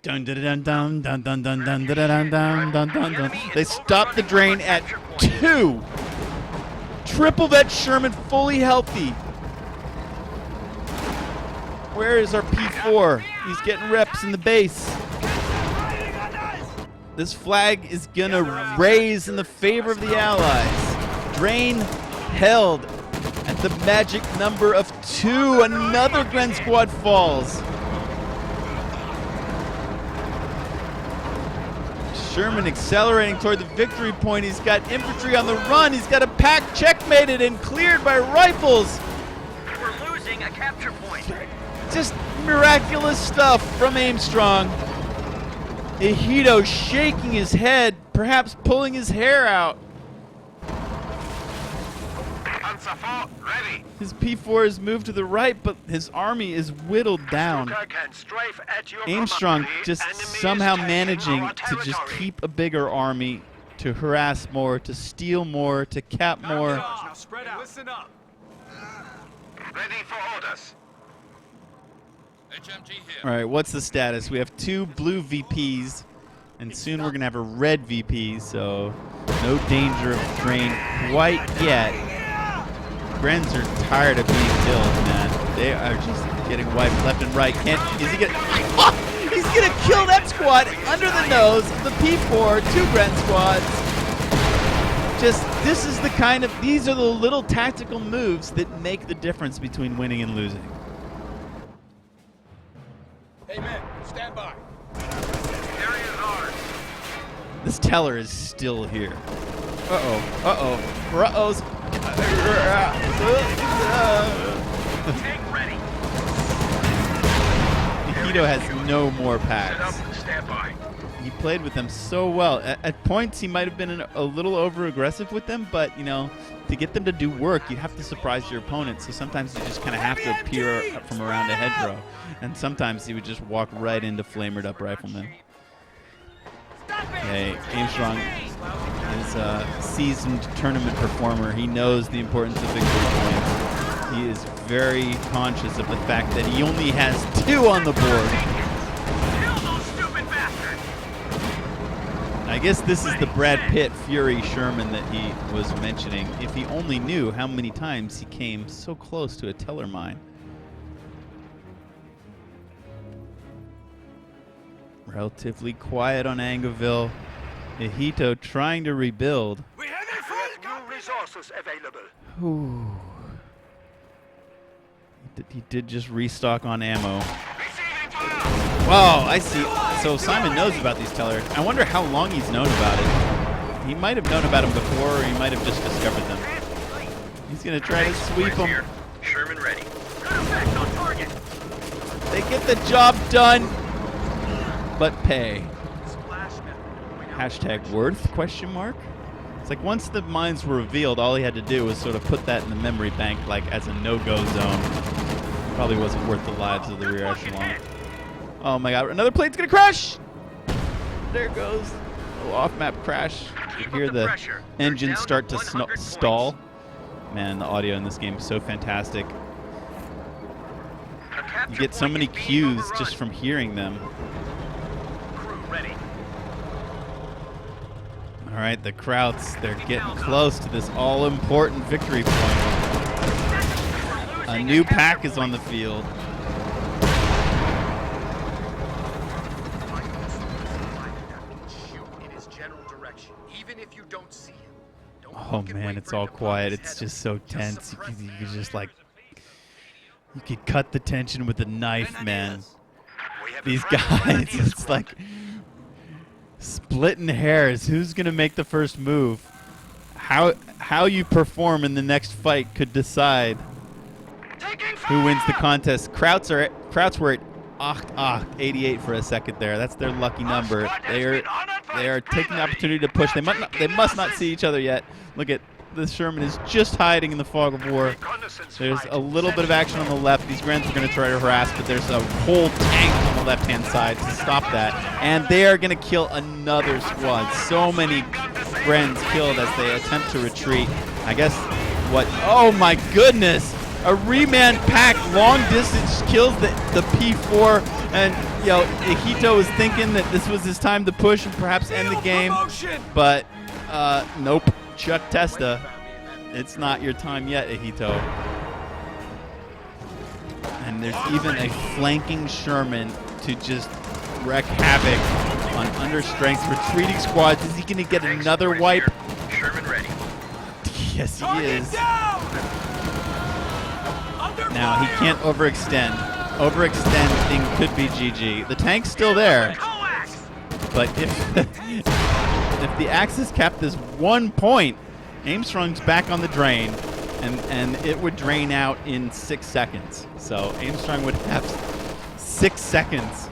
dun dun dun dun dun dun dun dun dun dun dun dun dun dun. They stopped the drain at 2. Triple vet Sherman fully healthy. Where is our P4? He's getting reps in the base. This flag is gonna raise in the favor of the Allies. Drain held at the magic number of 2. Another Gren squad falls. Sherman accelerating toward the victory point. He's got infantry on the run. He's got a pack checkmated and cleared by rifles. capture point. Just miraculous stuff from Aimstrong. ihitto shaking his head, perhaps pulling his hair out. Panzer IV, ready. His P4 has moved to the right, but his army is whittled down. Stuka can strafe at your Aimstrong command. just Enemy is somehow taking managing our to just territory. keep a bigger army, to harass more, to steal more, to cap more. Now spread out. Listen up. Ready for orders. HMG here. All right, what's the status? We have 2 blue VPs, and soon we're going to have a red VP, so no danger of drain quite yet. Grens are tired of being killed, man. They are just getting wiped left and right. Is he gonna? He's gonna kill that squad under the nose. The P4, 2 Gren squads. This is the kind of, these are the little tactical moves that make the difference between winning and losing. Hey men, stand by. Area is ours. This teller is still here. Uh-oh's. Tank ready. ihitto has no more Set packs. up, stand by. He played with them so well. At points, he might have been a little over-aggressive with them, but, you know, to get them to do work, you have to surprise your opponent, so sometimes you just kind of have to appear from around a hedgerow. And sometimes he would just walk right into flamered-up riflemen. Okay, Aimstrong is a seasoned tournament performer. He knows the importance of victory points. He is very conscious of the fact that he only has 2 on the board. Kill those stupid bastards. I guess this is the Brad Pitt Fury Sherman that he was mentioning. If he only knew how many times he came so close to a teller mine. Relatively quiet on Angoville. ihitto trying to rebuild. We have it There's new resources available. Ooh. He did just restock on ammo. Receiving fire. Wow, I see. So Simon knows about these tellers. I wonder how long he's known about it. He might have known about them before, or he might have just discovered them. He's going to try to sweep them. Here. Sherman ready. Good effect on target. They get the job done, but pay. Hashtag worth, question mark? It's like once the mines were revealed, all he had to do was sort of put that in the memory bank like as a no-go zone. Probably wasn't worth the lives of the rear echelon. Oh my god, another plane's gonna crash! There it goes. Oh, off-map crash. You Keep hear up the the pressure. engine You're down start to to 100 stall. points. Man, the audio in this game is so fantastic. A capture You get so point many is being cues overrun. just from hearing them. Crew ready. All right, the Krauts, they're getting close to this all-important victory point. A new pack is on the field. Shoot in his general direction, even if you don't see him. Don't Oh look and man, wait it's for him all to pop quiet. his It's head just up. so Just tense. You suppress could, it. you could just like, you could cut the tension with a knife, man. We have These a friendly guys, it's like splitting hairs. Who's gonna make the first move? How you perform in the next fight could decide who wins the contest. Krauts were at 88 for a second there. That's their lucky number. They are taking the opportunity to push. They must not see each other yet. Look at this Sherman is just hiding in the fog of war. There's a little bit of action on the left. These Grens are going to try to harass, but there's a whole tank on the left-hand side to stop that. And they are going to kill another squad. So many Grens killed as they attempt to retreat. I guess what? Oh my goodness! A remand pack, long distance kills the P4, and you know ihitto was thinking that this was his time to push and perhaps end the game, but nope. Chuck Testa, it's not your time yet, ihitto. And there's even a flanking Sherman to just wreak havoc on understrength retreating squads. Is he going to get another wipe? Sherman ready. Yes, he is. Now, he can't overextend. Overextending could be GG. The tank's still there. But if the Axis capped this 1 point, Aimstrong's back on the drain. and it would drain out in 6 seconds. So Aimstrong would have 6 seconds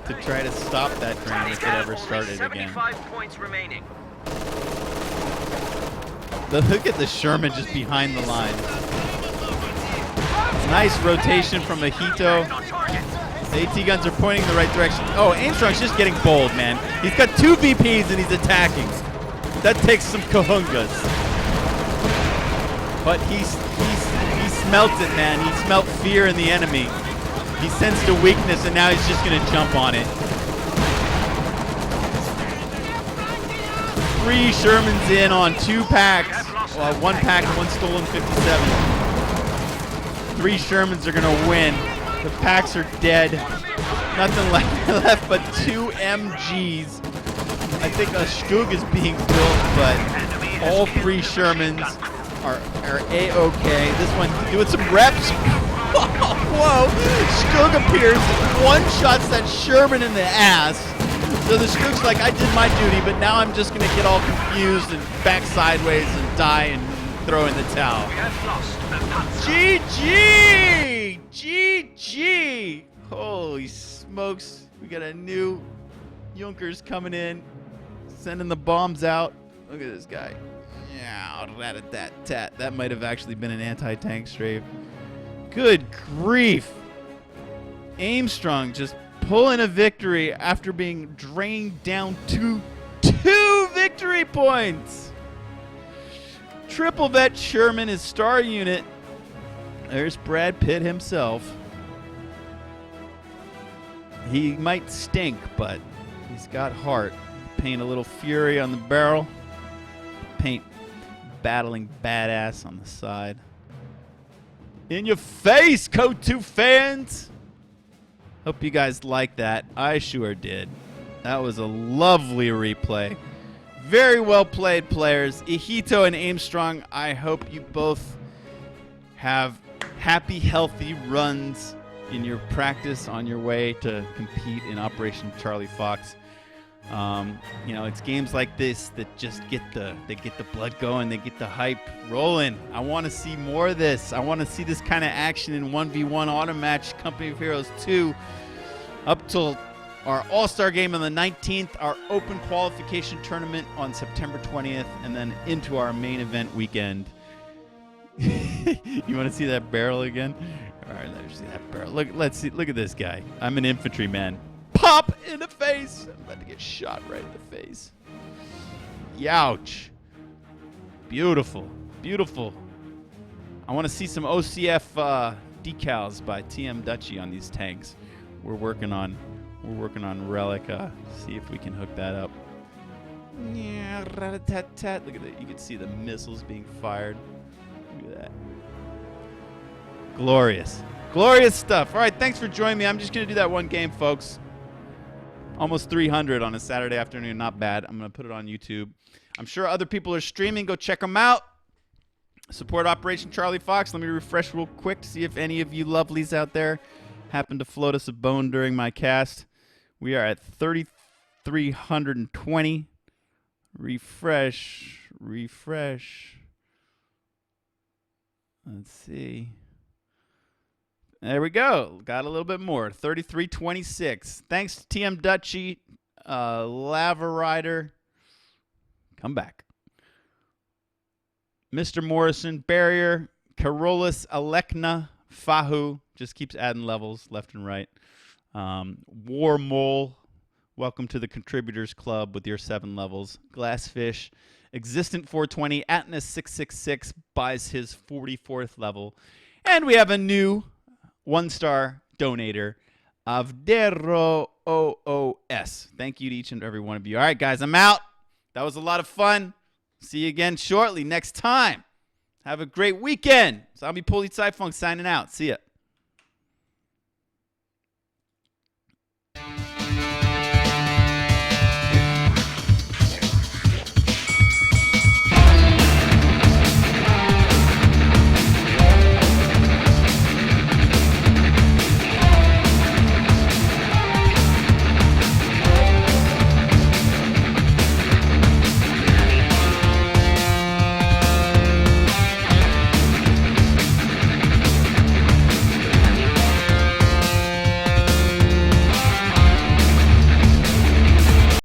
to try to stop that drain if it ever started again. 75 points remaining. Look at the Sherman just behind the line. Nice rotation from ihitto. On target. The AT guns are pointing in the right direction. Oh, Aimstrong's just getting bold, man. He's got 2 VPs and he's attacking. That takes some kahungas. But he smelt it, man. He smelt fear in the enemy. He sensed a weakness, and now he's just going to jump on it. 3 Shermans in on 2 packs. Well, 1 pack and 1 stolen 57. 3 Shermans are going to win. The packs are dead. Nothing left but 2 MGs. I think a Stug is being built, but all 3 Shermans are A-okay. This one doing some reps. Whoa! Stug appears, one-shots that Sherman in the ass. So the Stug's like, I did my duty, but now I'm just going to get all confused and back sideways and die and throw in the towel. We have lost the Panzer. GG! GG! Holy smokes. We got a new Junkers coming in, sending the bombs out. Look at this guy. Yeah, rat-a-tat-tat. That might have actually been an anti-tank strafe. Good grief. Aimstrong just pulling a victory after being drained down to 2 victory points. Triple vet Sherman is star unit. There's Brad Pitt himself. He might stink, but he's got heart. Paint a little fury on the barrel. Paint battling badass on the side. In your face, Code 2 fans! Hope you guys like that. I sure did. That was a lovely replay. Very well played, players. ihitto and Aimstrong, I hope you both have happy, healthy runs in your practice on your way to compete in Operation Charlie Fox. You know, it's games like this that just get the blood going, they get the hype rolling. I want to see more of this. I want to see this kind of action in 1v1 auto match Company of Heroes 2 up till our All-Star game on the 19th, our open qualification tournament on September 20th, and then into our main event weekend. You want to see that barrel again? All right, let's see that barrel. Let's see. Look at this guy. I'm an infantry man. Pop in the face. I'm about to get shot right in the face. Youch. Beautiful. Beautiful. I want to see some OCF decals by TM Dutchy on these tanks. We're working on Relic. See if we can hook that up. Yeah, rat-a-tat-tat. Look at that. You can see the missiles being fired. Look at that. Glorious. Glorious stuff. All right, thanks for joining me. I'm just going to do that one game, folks. Almost 300 on a Saturday afternoon. Not bad. I'm going to put it on YouTube. I'm sure other people are streaming. Go check them out. Support Operation Charlie Fox. Let me refresh real quick to see if any of you lovelies out there happen to float us a bone during my cast. We are at 3,320. Refresh. Let's see. There we go. Got a little bit more. 3326. Thanks to TM Dutchy, Lava Rider. Come back. Mr. Morrison, Barrier, Carolus, Alekna, Fahu. Just keeps adding levels left and right. War Mole. Welcome to the Contributors Club with your 7 levels. Glassfish. Existent 420. Atnus 666 buys his 44th level. And we have a new 1-star donator, Avdero OOS. Thank you to each and every one of you. All right, guys, I'm out. That was a lot of fun. See you again shortly next time. Have a great weekend. Zombie Polizei Funk signing out. See ya.